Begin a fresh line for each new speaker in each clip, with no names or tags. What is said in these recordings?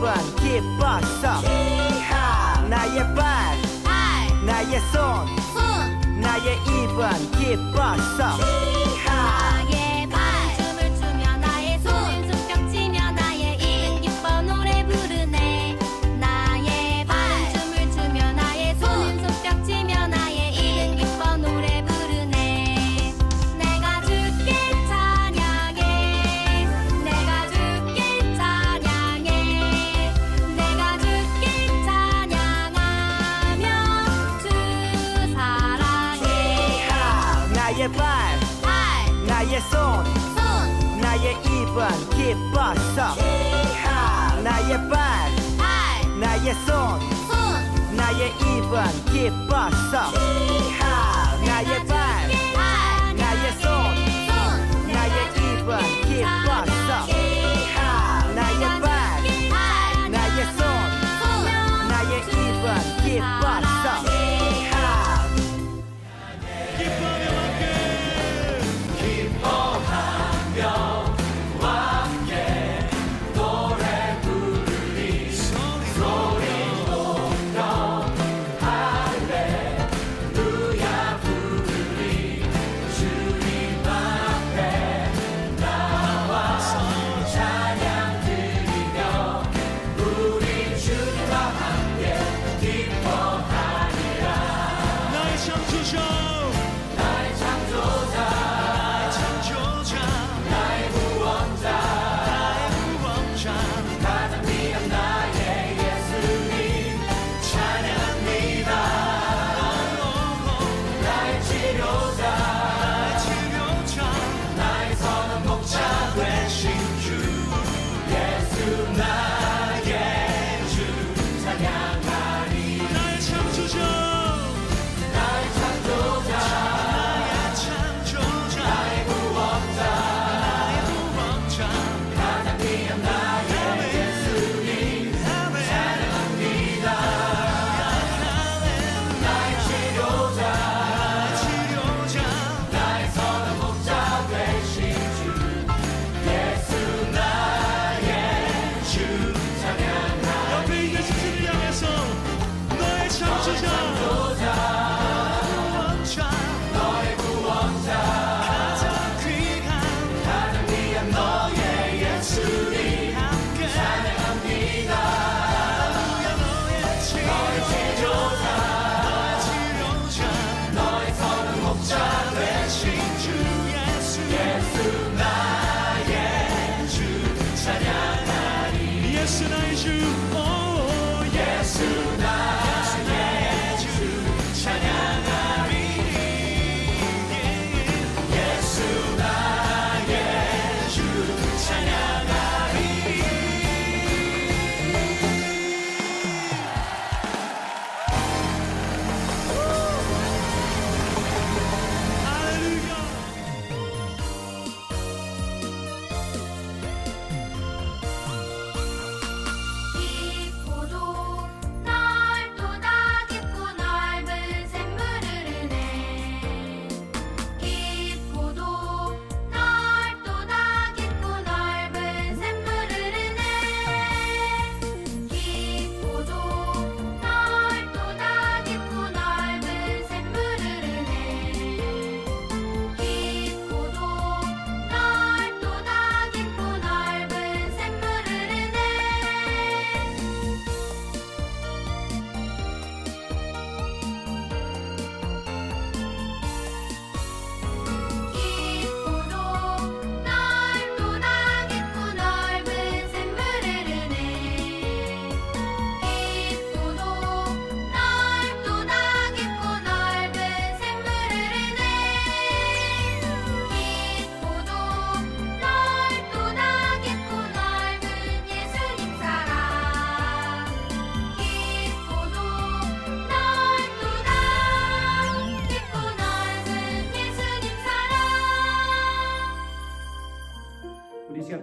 입은 기뻤어. 나의 발 나의 손 나의 입은 기뻤어.
나의 발 춤을 추며 나의 손 손뼉 치며 나의 입 기뻐 노래 부르네. 나의 발 춤을 추며 나의 손 손뼉 치며 나의 입 기뻐 노래 부르네. 내가 주께 찬양해. 내가 주께 찬양해. 내가 주께 찬양하며 주 사랑해.
나의 발 나의 손 나의 입은 기뻤어. 나의 발 나의 손 나의 입은 기뻤어. 나의 발 나의 손 나의 입은 기뻤어. 나의 발 나의 손 나의 입은 기뻤어.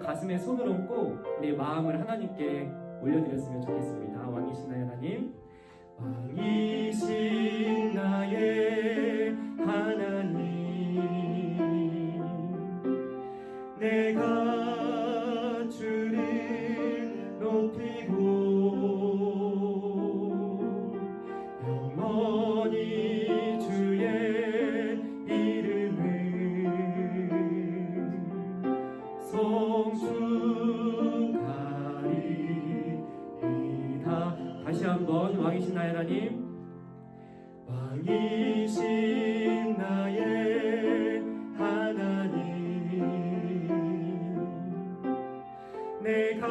가슴에 손을 얹고 우리 마음을 하나님께 올려드렸으면 좋겠습니다. 왕이신 나의 하나님, 왕이신 나의 하나님, 내가 주를 높이 영원히 주의 이름을 성축하리이다. 다시 한번 왕이신 나의 하나님, 왕이신 나의 하나님, 내가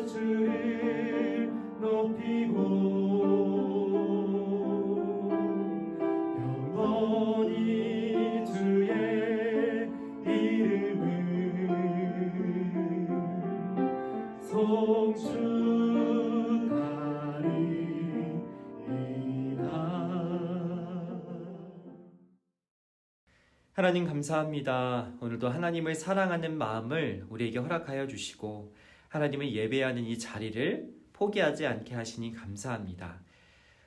주를 높이고 영원히 주의 이름을 송축하리이다.
하나님 감사합니다. 오늘도 하나님을 사랑하는 마음을 우리에게 허락하여 주시고 하나님을 예배하는 이 자리를 포기하지 않게 하시니 감사합니다.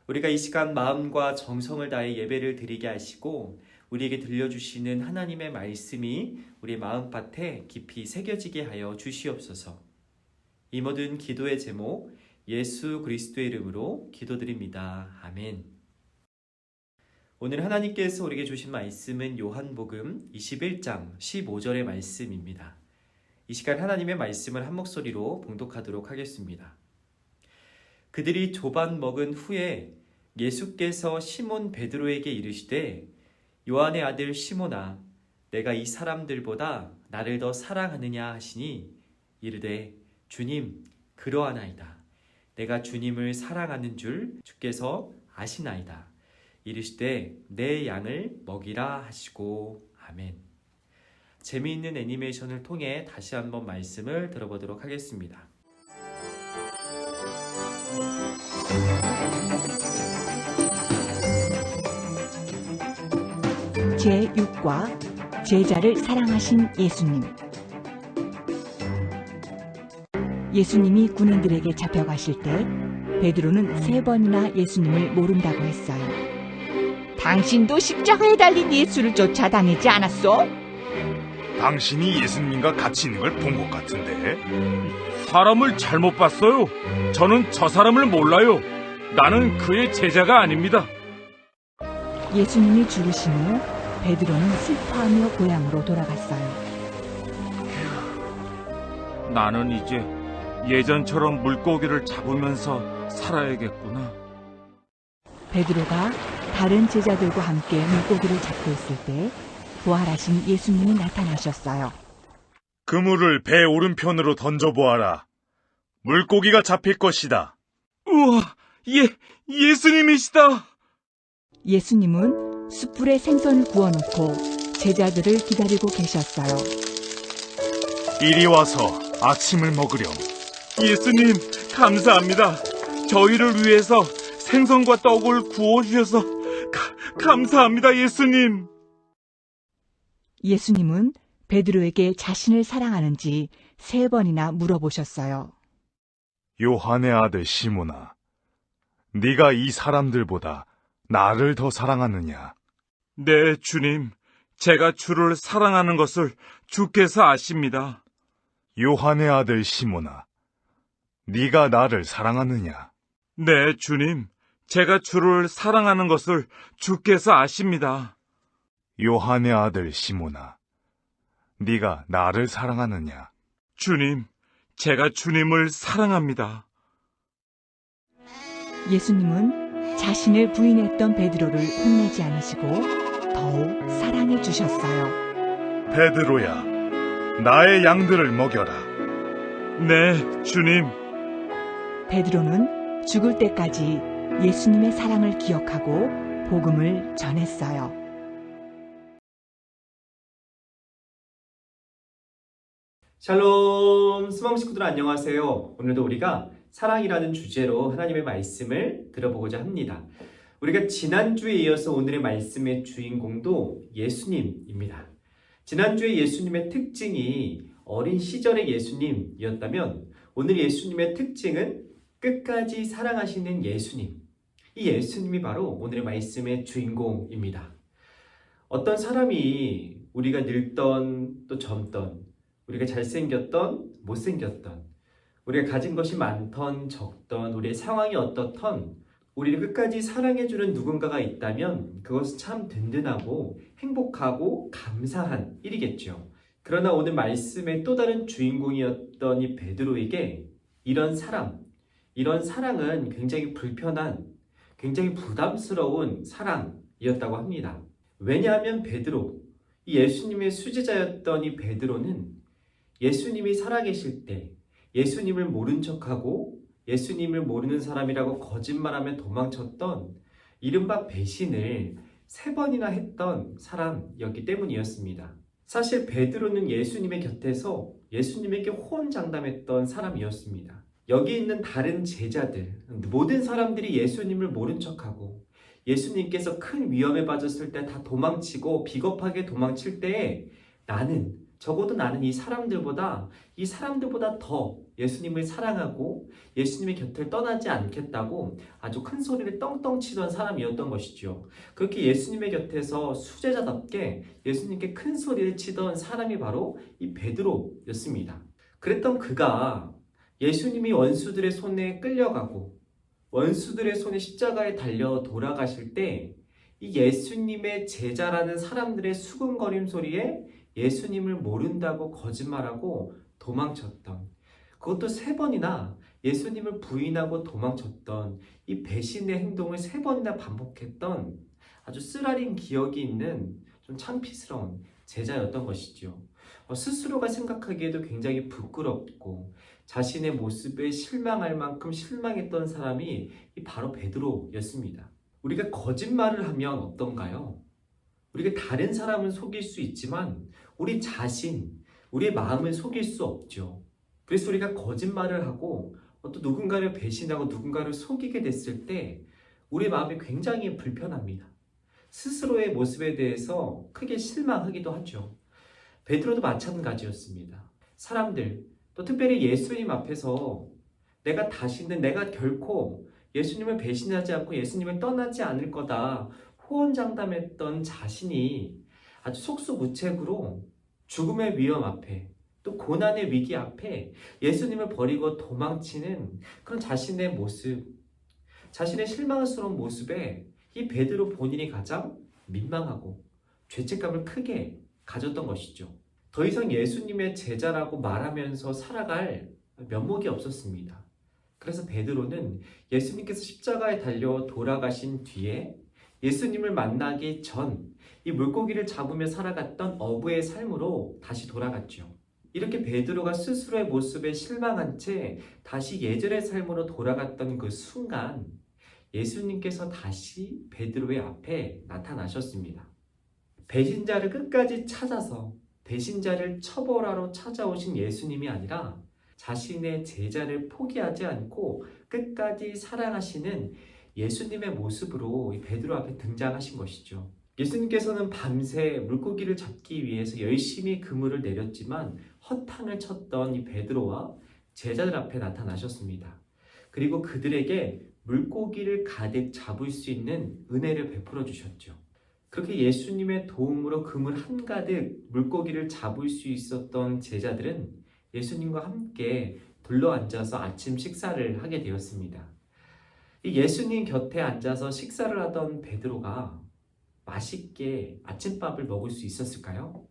우리가 이 시간 마음과 정성을 다해 예배를 드리게 하시고 우리에게 들려주시는 하나님의 말씀이 우리 마음밭에 깊이 새겨지게 하여 주시옵소서. 이 모든 기도의 제목 예수 그리스도의 이름으로 기도드립니다. 아멘. 오늘 하나님께서 우리에게 주신 말씀은 요한복음 21장 15절의 말씀입니다. 이 시간 하나님의 말씀을 한 목소리로 봉독하도록 하겠습니다. 그들이 조반 먹은 후에 예수께서 시몬 베드로에게 이르시되 요한의 아들 시몬아 내가 이 사람들보다 나를 더 사랑하느냐 하시니 이르되 주님 그러하나이다. 내가 주님을 사랑하는 줄 주께서 아시나이다. 이르시되 내 양을 먹이라 하시고 아멘. 재미있는 애니메이션을 통해 다시 한번 말씀을 들어보도록 하겠습니다.
제6과 제자를 사랑하신 예수님. 예수님이 군인들에게 잡혀가실 때 베드로는 3번이나 예수님을 모른다고 했어요. 당신도 십자가에 달린 예수를 쫓아다니지 않았소?
당신이 예수님과 같이 있는 걸 본 것 같은데. 사람을 잘못 봤어요. 저는 저 사람을 몰라요. 나는 그의 제자가 아닙니다.
예수님이 죽으신 후 베드로는 슬퍼하며 고향으로 돌아갔어요.
나는 이제 예전처럼 물고기를 잡으면서 살아야겠구나.
베드로가 다른 제자들과 함께 물고기를 잡고 있을 때 부활하신 예수님이 나타나셨어요.
그물을 배 오른편으로 던져보아라. 물고기가 잡힐 것이다. 우와, 예수님이시다.
예수님은 숯불에 생선을 구워놓고 제자들을 기다리고 계셨어요.
이리 와서 아침을 먹으렴. 예수님, 감사합니다. 저희를 위해서 생선과 떡을 구워주셔서 감사합니다, 예수님.
예수님은 베드로에게 자신을 사랑하는지 3번이나 물어보셨어요.
요한의 아들 시몬아, 네가 이 사람들보다 나를 더 사랑하느냐? 네, 주님. 제가 주를 사랑하는 것을 주께서 아십니다. 요한의 아들 시몬아, 네가 나를 사랑하느냐? 네, 주님. 제가 주를 사랑하는 것을 주께서 아십니다. 요한의 아들 시몬아, 네가 나를 사랑하느냐? 주님, 제가 주님을 사랑합니다.
예수님은 자신을 부인했던 베드로를 혼내지 않으시고 더욱 사랑해 주셨어요.
베드로야, 나의 양들을 먹여라. 네, 주님.
베드로는 죽을 때까지 예수님의 사랑을 기억하고 복음을 전했어요.
샬롬, 스몰 식구들 안녕하세요. 오늘도 우리가 사랑이라는 주제로 하나님의 말씀을 들어보고자 합니다. 우리가 지난주에 이어서 오늘의 말씀의 주인공도 예수님입니다. 지난주에 예수님의 특징이 어린 시절의 예수님이었다면 오늘 예수님의 특징은 끝까지 사랑하시는 예수님. 이 예수님이 바로 오늘의 말씀의 주인공입니다. 어떤 사람이 우리가 늙던 또 젊던, 우리가 잘생겼던 못생겼던, 우리가 가진 것이 많던 적던 우리의 상황이 어떻던 우리를 끝까지 사랑해주는 누군가가 있다면 그것은 참 든든하고 행복하고 감사한 일이겠죠. 그러나 오늘 말씀의 또 다른 주인공이었던 이 베드로에게 이런 사랑은 굉장히 불편한, 굉장히 부담스러운 사랑이었다고 합니다. 왜냐하면 베드로, 이 예수님의 수제자였던 이 베드로는 예수님이 살아계실 때 예수님을 모른 척하고 예수님을 모르는 사람이라고 거짓말하며 도망쳤던 이른바 배신을 3번이나 했던 사람이었기 때문이었습니다. 사실 베드로는 예수님의 곁에서 예수님에게 호언장담했던 사람이었습니다. 여기 있는 다른 제자들, 모든 사람들이 예수님을 모른 척하고 예수님께서 큰 위험에 빠졌을 때 다 도망치고 비겁하게 도망칠 때에 적어도 나는 이 사람들보다 더 예수님을 사랑하고 예수님의 곁을 떠나지 않겠다고 아주 큰 소리를 떵떵 치던 사람이었던 것이죠. 그렇게 예수님의 곁에서 수제자답게 예수님께 큰 소리를 치던 사람이 바로 이 베드로였습니다. 그랬던 그가 예수님이 원수들의 손에 끌려가고 원수들의 손에 십자가에 달려 돌아가실 때 이 예수님의 제자라는 사람들의 수군거림 소리에 예수님을 모른다고 거짓말하고 도망쳤던, 그것도 3번이나 예수님을 부인하고 도망쳤던 이 배신의 행동을 3번이나 반복했던 아주 쓰라린 기억이 있는 좀 창피스러운 제자였던 것이죠. 스스로가 생각하기에도 굉장히 부끄럽고 자신의 모습에 실망할 만큼 실망했던 사람이 바로 베드로였습니다. 우리가 거짓말을 하면 어떤가요? 우리가 다른 사람을 속일 수 있지만 우리 자신, 우리의 마음을 속일 수 없죠. 그래서 우리가 거짓말을 하고 또 누군가를 배신하고 누군가를 속이게 됐을 때 우리 마음이 굉장히 불편합니다. 스스로의 모습에 대해서 크게 실망하기도 하죠. 베드로도 마찬가지였습니다. 사람들, 또 특별히 예수님 앞에서 내가 결코 예수님을 배신하지 않고 예수님을 떠나지 않을 거다 호언장담했던 자신이 아주 속수무책으로 죽음의 위험 앞에 또 고난의 위기 앞에 예수님을 버리고 도망치는 그런 자신의 모습, 자신의 실망스러운 모습에 이 베드로 본인이 가장 민망하고 죄책감을 크게 가졌던 것이죠. 더 이상 예수님의 제자라고 말하면서 살아갈 면목이 없었습니다. 그래서 베드로는 예수님께서 십자가에 달려 돌아가신 뒤에 예수님을 만나기 전 이 물고기를 잡으며 살아갔던 어부의 삶으로 다시 돌아갔죠. 이렇게 베드로가 스스로의 모습에 실망한 채 다시 예전의 삶으로 돌아갔던 그 순간 예수님께서 다시 베드로의 앞에 나타나셨습니다. 배신자를 끝까지 찾아서 배신자를 처벌하러 찾아오신 예수님이 아니라 자신의 제자를 포기하지 않고 끝까지 사랑하시는 예수님의 모습으로 베드로 앞에 등장하신 것이죠. 예수님께서는 밤새 물고기를 잡기 위해서 열심히 그물을 내렸지만 허탕을 쳤던 이 베드로와 제자들 앞에 나타나셨습니다. 그리고 그들에게 물고기를 가득 잡을 수 있는 은혜를 베풀어 주셨죠. 그렇게 예수님의 도움으로 그물 한가득 물고기를 잡을 수 있었던 제자들은 예수님과 함께 둘러앉아서 아침 식사를 하게 되었습니다. 이 예수님 곁에 앉아서 식사를 하던 베드로가 맛있게 아침밥을 먹을 수 있었을까요?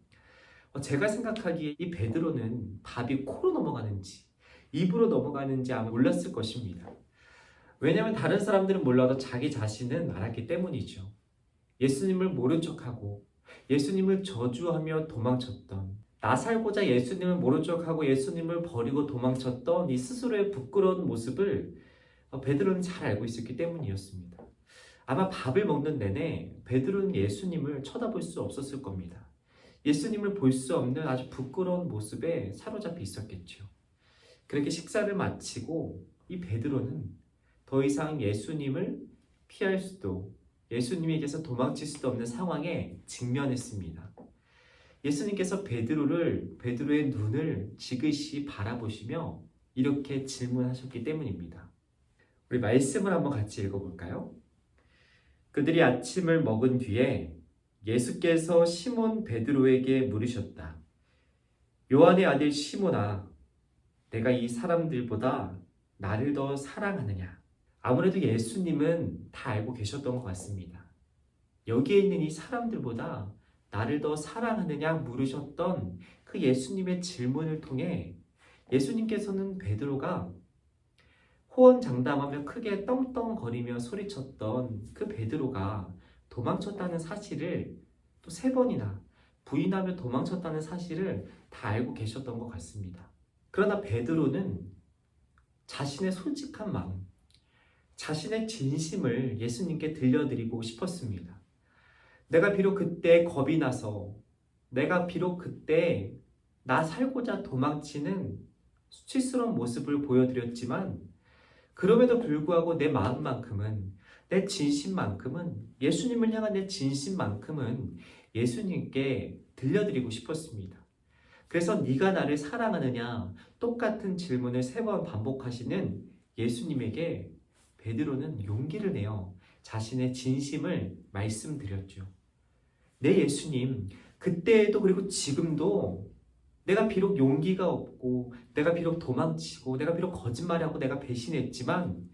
제가 생각하기에 이 베드로는 밥이 코로 넘어가는지 입으로 넘어가는지 아마 몰랐을 것입니다. 왜냐하면 다른 사람들은 몰라도 자기 자신은 알았기 때문이죠. 예수님을 모른 척하고 예수님을 저주하며 도망쳤던, 나 살고자 예수님을 모른 척하고 예수님을 버리고 도망쳤던 이 스스로의 부끄러운 모습을 베드로는 잘 알고 있었기 때문이었습니다. 아마 밥을 먹는 내내 베드로는 예수님을 쳐다볼 수 없었을 겁니다. 예수님을 볼 수 없는 아주 부끄러운 모습에 사로잡혀 있었겠죠. 그렇게 식사를 마치고 이 베드로는 더 이상 예수님을 피할 수도, 예수님에게서 도망칠 수도 없는 상황에 직면했습니다. 예수님께서 베드로의 눈을 지그시 바라보시며 이렇게 질문하셨기 때문입니다. 우리 말씀을 한번 같이 읽어볼까요? 그들이 아침을 먹은 뒤에 예수께서 시몬 베드로에게 물으셨다. 요한의 아들 시몬아, 내가 이 사람들보다 나를 더 사랑하느냐? 아무래도 예수님은 다 알고 계셨던 것 같습니다. 여기에 있는 이 사람들보다 나를 더 사랑하느냐 물으셨던 그 예수님의 질문을 통해 예수님께서는 베드로가 호언장담하며 크게 떵떵거리며 소리쳤던 그 베드로가 도망쳤다는 사실을 또 3번이나 부인하며 도망쳤다는 사실을 다 알고 계셨던 것 같습니다. 그러나 베드로는 자신의 솔직한 마음, 자신의 진심을 예수님께 들려드리고 싶었습니다. 내가 비록 그때 겁이 나서, 내가 비록 그때 나 살고자 도망치는 수치스러운 모습을 보여드렸지만 그럼에도 불구하고 내 마음만큼은, 내 진심만큼은, 예수님을 향한 내 진심만큼은 예수님께 들려드리고 싶었습니다. 그래서 네가 나를 사랑하느냐 똑같은 질문을 3번 반복하시는 예수님에게 베드로는 용기를 내어 자신의 진심을 말씀드렸죠. 네, 예수님, 그때에도 그리고 지금도 내가 비록 용기가 없고, 내가 비록 도망치고, 내가 비록 거짓말하고 내가 배신했지만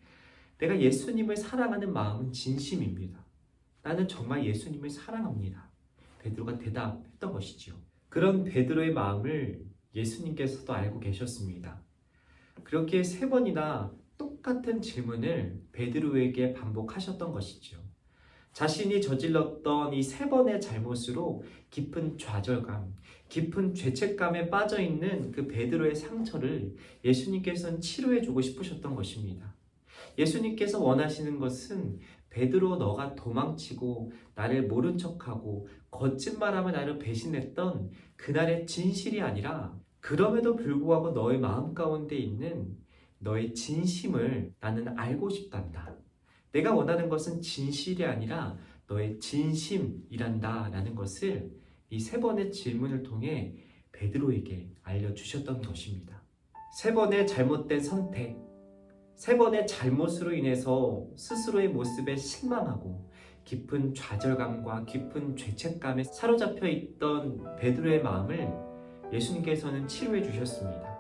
내가 예수님을 사랑하는 마음은 진심입니다. 나는 정말 예수님을 사랑합니다. 베드로가 대답했던 것이지요. 그런 베드로의 마음을 예수님께서도 알고 계셨습니다. 그렇게 3번이나 똑같은 질문을 베드로에게 반복하셨던 것이죠. 자신이 저질렀던 이 3번의 잘못으로 깊은 좌절감, 깊은 죄책감에 빠져있는 그 베드로의 상처를 예수님께서는 치료해주고 싶으셨던 것입니다. 예수님께서 원하시는 것은 베드로, 너가 도망치고 나를 모른 척하고 거짓말하며 나를 배신했던 그날의 진실이 아니라 그럼에도 불구하고 너의 마음 가운데 있는 너의 진심을 나는 알고 싶단다. 내가 원하는 것은 진실이 아니라 너의 진심이란다 라는 것을 이 3번의 질문을 통해 베드로에게 알려주셨던 것입니다. 3번의 잘못된 선택, 3번의 잘못으로 인해서 스스로의 모습에 실망하고 깊은 좌절감과 깊은 죄책감에 사로잡혀 있던 베드로의 마음을 예수님께서는 치료해 주셨습니다.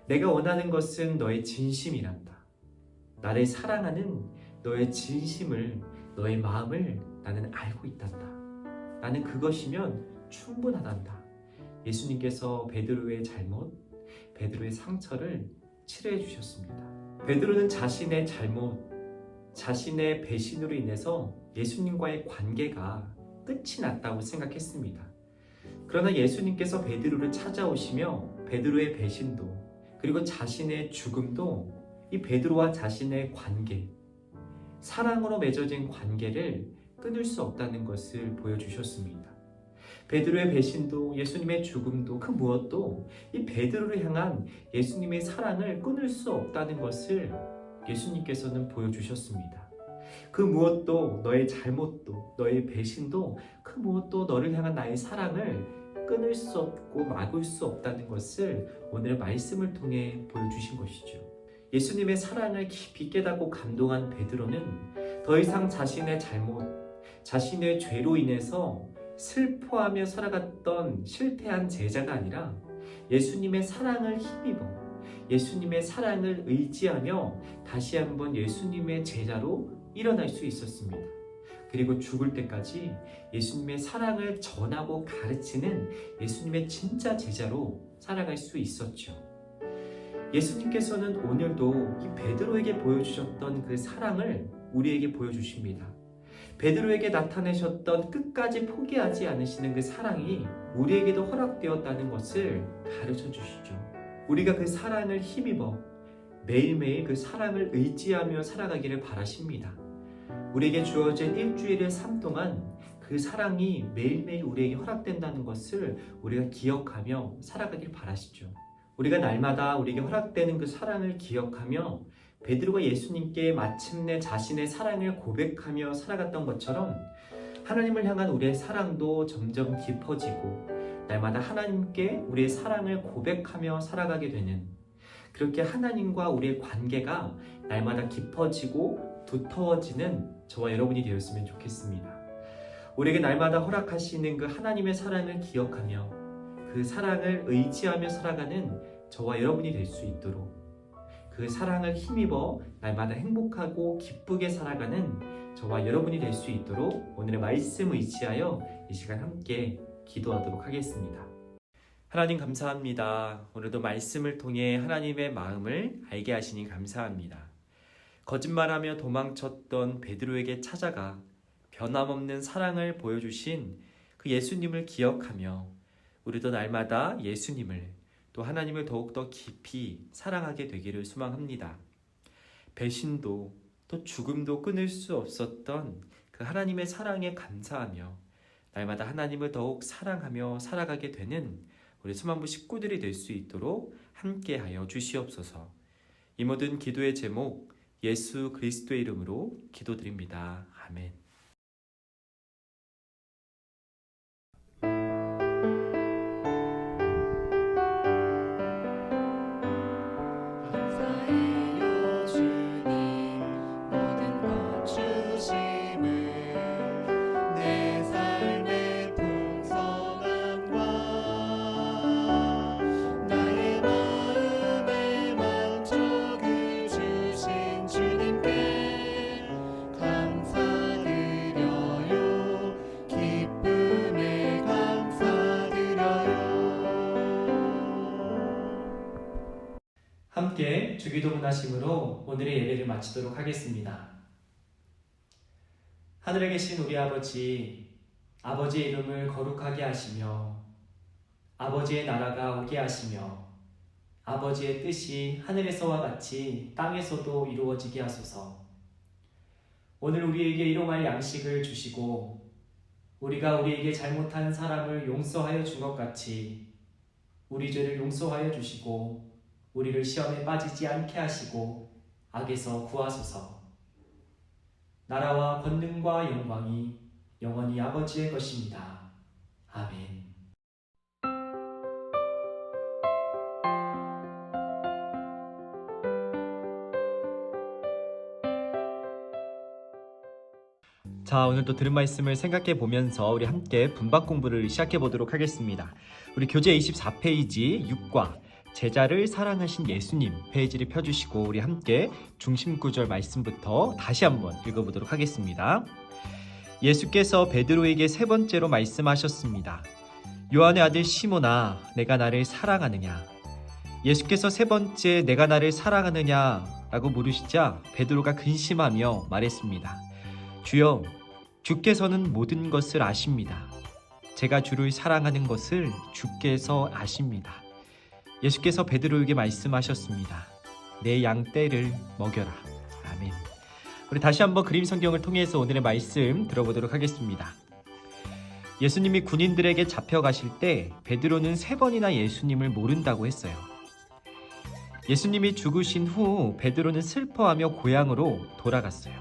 내가 원하는 것은 너의 진심이란다. 나를 사랑하는 너의 진심을, 너의 마음을 나는 알고 있단다. 나는 그것이면 충분하단다. 예수님께서 베드로의 잘못, 베드로의 상처를 치료해 주셨습니다. 베드로는 자신의 잘못, 자신의 배신으로 인해서 예수님과의 관계가 끝이 났다고 생각했습니다. 그러나 예수님께서 베드로를 찾아오시며 베드로의 배신도 그리고 자신의 죽음도 이 베드로와 자신의 관계, 사랑으로 맺어진 관계를 끊을 수 없다는 것을 보여주셨습니다. 베드로의 배신도 예수님의 죽음도 그 무엇도 이 베드로를 향한 예수님의 사랑을 끊을 수 없다는 것을 예수님께서는 보여주셨습니다. 그 무엇도, 너의 잘못도, 너의 배신도 그 무엇도 너를 향한 나의 사랑을 끊을 수 없고 막을 수 없다는 것을 오늘 말씀을 통해 보여주신 것이죠. 예수님의 사랑을 깊이 깨닫고 감동한 베드로는 더 이상 자신의 잘못, 자신의 죄로 인해서 슬퍼하며 살아갔던 실패한 제자가 아니라 예수님의 사랑을 힘입어 예수님의 사랑을 의지하며 다시 한번 예수님의 제자로 일어날 수 있었습니다. 그리고 죽을 때까지 예수님의 사랑을 전하고 가르치는 예수님의 진짜 제자로 살아갈 수 있었죠. 예수님께서는 오늘도 이 베드로에게 보여주셨던 그 사랑을 우리에게 보여주십니다. 베드로에게 나타내셨던 끝까지 포기하지 않으시는 그 사랑이 우리에게도 허락되었다는 것을 가르쳐 주시죠. 우리가 그 사랑을 힘입어 매일매일 그 사랑을 의지하며 살아가기를 바라십니다. 우리에게 주어진 일주일의 삶 동안 그 사랑이 매일매일 우리에게 허락된다는 것을 우리가 기억하며 살아가길 바라시죠. 우리가 날마다 우리에게 허락되는 그 사랑을 기억하며 베드로가 예수님께 마침내 자신의 사랑을 고백하며 살아갔던 것처럼 하나님을 향한 우리의 사랑도 점점 깊어지고 날마다 하나님께 우리의 사랑을 고백하며 살아가게 되는, 그렇게 하나님과 우리의 관계가 날마다 깊어지고 두터워지는 저와 여러분이 되었으면 좋겠습니다. 우리에게 날마다 허락하시는 그 하나님의 사랑을 기억하며 그 사랑을 의지하며 살아가는 저와 여러분이 될 수 있도록 그 사랑을 힘입어 날마다 행복하고 기쁘게 살아가는 저와 여러분이 될 수 있도록 오늘의 말씀 의지하여 이 시간 함께 기도하도록 하겠습니다. 하나님 감사합니다. 오늘도 말씀을 통해 하나님의 마음을 알게 하시니 감사합니다. 거짓말하며 도망쳤던 베드로에게 찾아가 변함없는 사랑을 보여주신 그 예수님을 기억하며 우리도 날마다 예수님을 또 하나님을 더욱더 깊이 사랑하게 되기를 소망합니다. 배신도 또 죽음도 끊을 수 없었던 그 하나님의 사랑에 감사하며 날마다 하나님을 더욱 사랑하며 살아가게 되는 우리 수만부 식구들이 될 수 있도록 함께하여 주시옵소서. 이 모든 기도의 제목 예수 그리스도의 이름으로 기도드립니다. 아멘.
감사해요 주님 모든 것 주심을 내 삶의 풍성함과 나의 마음의 만족을 주신 주님께 감사드려요 기쁨에 감사드려요.
함께 주기도문 하심으로 오늘의 예배를 마치도록 하겠습니다. 하늘에 계신 우리 아버지, 아버지의 이름을 거룩하게 하시며 아버지의 나라가 오게 하시며 아버지의 뜻이 하늘에서와 같이 땅에서도 이루어지게 하소서. 오늘 우리에게 일용할 양식을 주시고 우리가 우리에게 잘못한 사람을 용서하여 준 것 같이 우리 죄를 용서하여 주시고 우리를 시험에 빠지지 않게 하시고 악에서 구하소서. 나라와 권능과 영광이 영원히 아버지의 것입니다. 아멘.
자, 오늘도 들은 말씀을 생각해 보면서 우리 함께 분박 공부를 시작해 보도록 하겠습니다. 우리 교재 24페이지 6과 제자를 사랑하신 예수님 페이지를 펴주시고 우리 함께 중심 구절 말씀부터 다시 한번 읽어보도록 하겠습니다. 예수께서 베드로에게 세 번째로 말씀하셨습니다. 요한의 아들 시몬아, 내가 나를 사랑하느냐? 예수께서 세 번째 내가 나를 사랑하느냐 라고 물으시자 베드로가 근심하며 말했습니다. 주여, 주께서는 모든 것을 아십니다. 제가 주를 사랑하는 것을 주께서 아십니다. 예수께서 베드로에게 말씀하셨습니다. 내 양 떼를 먹여라. 아멘. 우리 다시 한번 그림 성경을 통해서 오늘의 말씀 들어보도록 하겠습니다. 예수님이 군인들에게 잡혀가실 때 베드로는 3번이나 예수님을 모른다고 했어요. 예수님이 죽으신 후 베드로는 슬퍼하며 고향으로 돌아갔어요.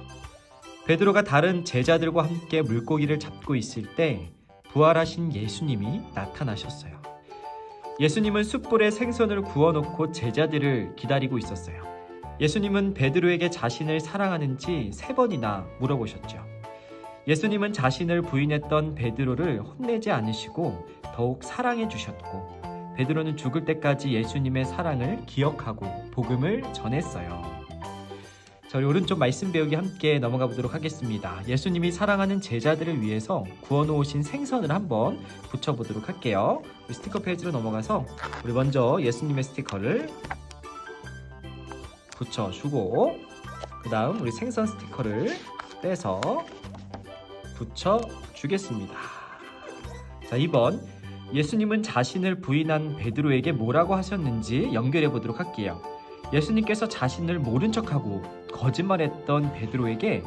베드로가 다른 제자들과 함께 물고기를 잡고 있을 때 부활하신 예수님이 나타나셨어요. 예수님은 숯불에 생선을 구워놓고 제자들을 기다리고 있었어요. 예수님은 베드로에게 자신을 사랑하는지 3번이나 물어보셨죠. 예수님은 자신을 부인했던 베드로를 혼내지 않으시고 더욱 사랑해 주셨고 베드로는 죽을 때까지 예수님의 사랑을 기억하고 복음을 전했어요. 저희 오른쪽 말씀 배우기 함께 넘어가 보도록 하겠습니다. 예수님이 사랑하는 제자들을 위해서 구워놓으신 생선을 한번 붙여보도록 할게요. 우리 스티커 페이지로 넘어가서 우리 먼저 예수님의 스티커를 붙여주고 그 다음 우리 생선 스티커를 떼서 붙여주겠습니다. 자, 2번 예수님은 자신을 부인한 베드로에게 뭐라고 하셨는지 연결해 보도록 할게요. 예수님께서 자신을 모른 척하고 거짓말했던 베드로에게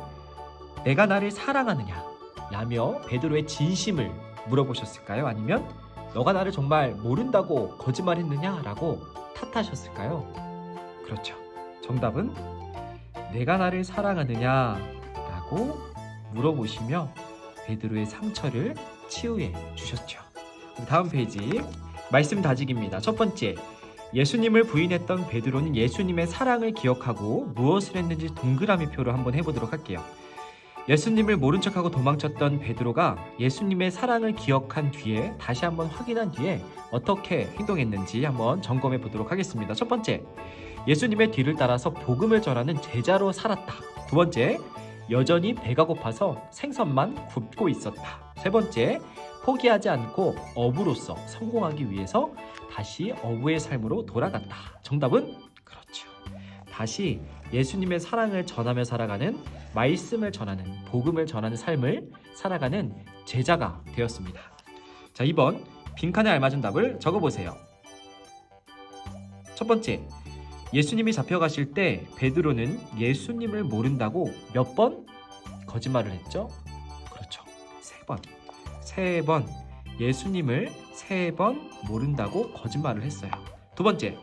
내가 나를 사랑하느냐 라며 베드로의 진심을 물어보셨을까요? 아니면 너가 나를 정말 모른다고 거짓말했느냐 라고 탓하셨을까요? 그렇죠. 정답은 내가 나를 사랑하느냐 라고 물어보시며 베드로의 상처를 치유해 주셨죠. 다음 페이지 말씀 다지기입니다. 첫 번째, 예수님을 부인했던 베드로는 예수님의 사랑을 기억하고 무엇을 했는지 동그라미 표로 한번 해보도록 할게요. 예수님을 모른 척하고 도망쳤던 베드로가 예수님의 사랑을 기억한 뒤에 다시 한번 확인한 뒤에 어떻게 행동했는지 한번 점검해 보도록 하겠습니다. 첫 번째, 예수님의 뒤를 따라서 복음을 전하는 제자로 살았다. 두 번째, 여전히 배가 고파서 생선만 굽고 있었다. 세 번째, 포기하지 않고 어부로서 성공하기 위해서 다시 어부의 삶으로 돌아갔다. 정답은 그렇죠. 다시 예수님의 사랑을 전하며 살아가는, 말씀을 전하는, 복음을 전하는 삶을 살아가는 제자가 되었습니다. 자, 2번 빈칸에 알맞은 답을 적어보세요. 첫 번째, 예수님이 잡혀가실 때 베드로는 예수님을 모른다고 몇 번 거짓말을 했죠? 그렇죠. 3번. 3번. 예수님을 3번 모른다고 거짓말을 했어요. 두 번째,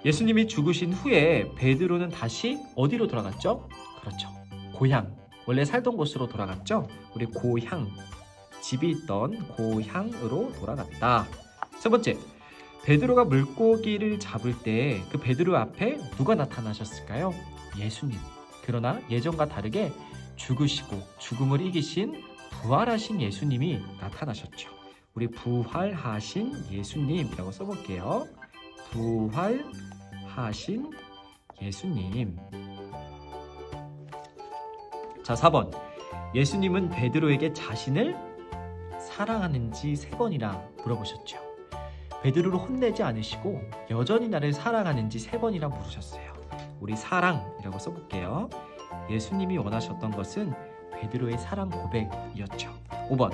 예수님이 죽으신 후에 베드로는 다시 어디로 돌아갔죠? 그렇죠. 고향. 원래 살던 곳으로 돌아갔죠? 우리 고향. 집이 있던 고향으로 돌아갔다. 세 번째, 베드로가 물고기를 잡을 때 그 베드로 앞에 누가 나타나셨을까요? 예수님. 그러나 예전과 다르게 죽으시고 죽음을 이기신 부활하신 예수님이 나타나셨죠. 우리 부활하신 예수님이라고 써볼게요. 부활하신 예수님. 자, 4번. 예수님은 베드로에게 자신을 사랑하는지 3번이나 물어보셨죠. 베드로를 혼내지 않으시고 여전히 나를 사랑하는지 3번이나 물으셨어요. 우리 사랑이라고 써볼게요. 예수님이 원하셨던 것은 베드로의 사랑 고백이었죠. 5번.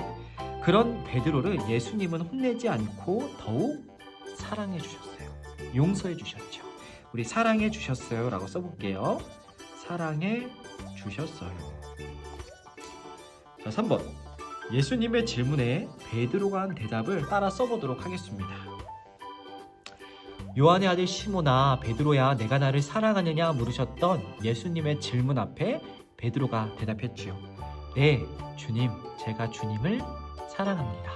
그런 베드로를 예수님은 혼내지 않고 더욱 사랑해 주셨어요. 용서해 주셨죠. 우리 사랑해 주셨어요 라고 써볼게요. 사랑해 주셨어요. 자, 3번. 예수님의 질문에 베드로가 한 대답을 따라 써보도록 하겠습니다. 요한의 아들 시몬아, 베드로야, 내가 나를 사랑하느냐 물으셨던 예수님의 질문 앞에 베드로가 대답했지요. 네, 주님, 제가 주님을 사랑합니다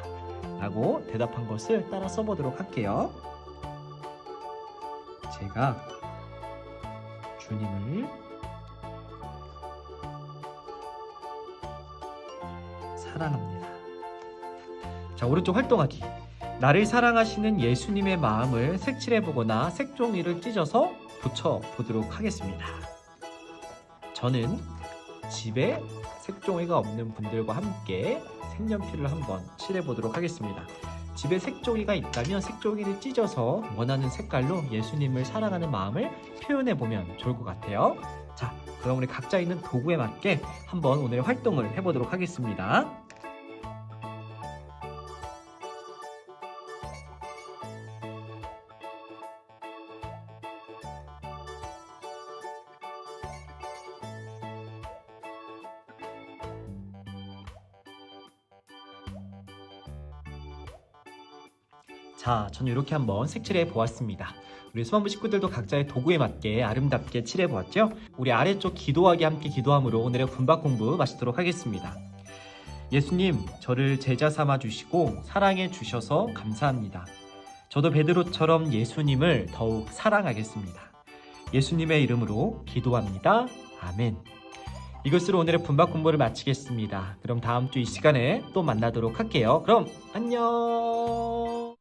라고 대답한 것을 따라 써보도록 할게요. 제가 주님을 사랑합니다. 자, 오른쪽 활동하기. 나를 사랑하시는 예수님의 마음을 색칠해보거나 색종이를 찢어서 붙여보도록 하겠습니다. 저는 집에 색종이가 없는 분들과 함께 색연필을 한번 칠해보도록 하겠습니다. 집에 색종이가 있다면 색종이를 찢어서 원하는 색깔로 예수님을 사랑하는 마음을 표현해보면 좋을 것 같아요. 자, 그럼 우리 각자 있는 도구에 맞게 한번 오늘의 활동을 해보도록 하겠습니다. 자, 저는 이렇게 한번 색칠해 보았습니다. 우리 수만부 식구들도 각자의 도구에 맞게 아름답게 칠해 보았죠? 우리 아래쪽 기도하기 함께 기도함으로 오늘의 군밥 공부 마치도록 하겠습니다. 예수님, 저를 제자 삼아 주시고 사랑해 주셔서 감사합니다. 저도 베드로처럼 예수님을 더욱 사랑하겠습니다. 예수님의 이름으로 기도합니다. 아멘. 이것으로 오늘의 분박 공부를 마치겠습니다. 그럼 다음 주 이 시간에 또 만나도록 할게요. 그럼 안녕.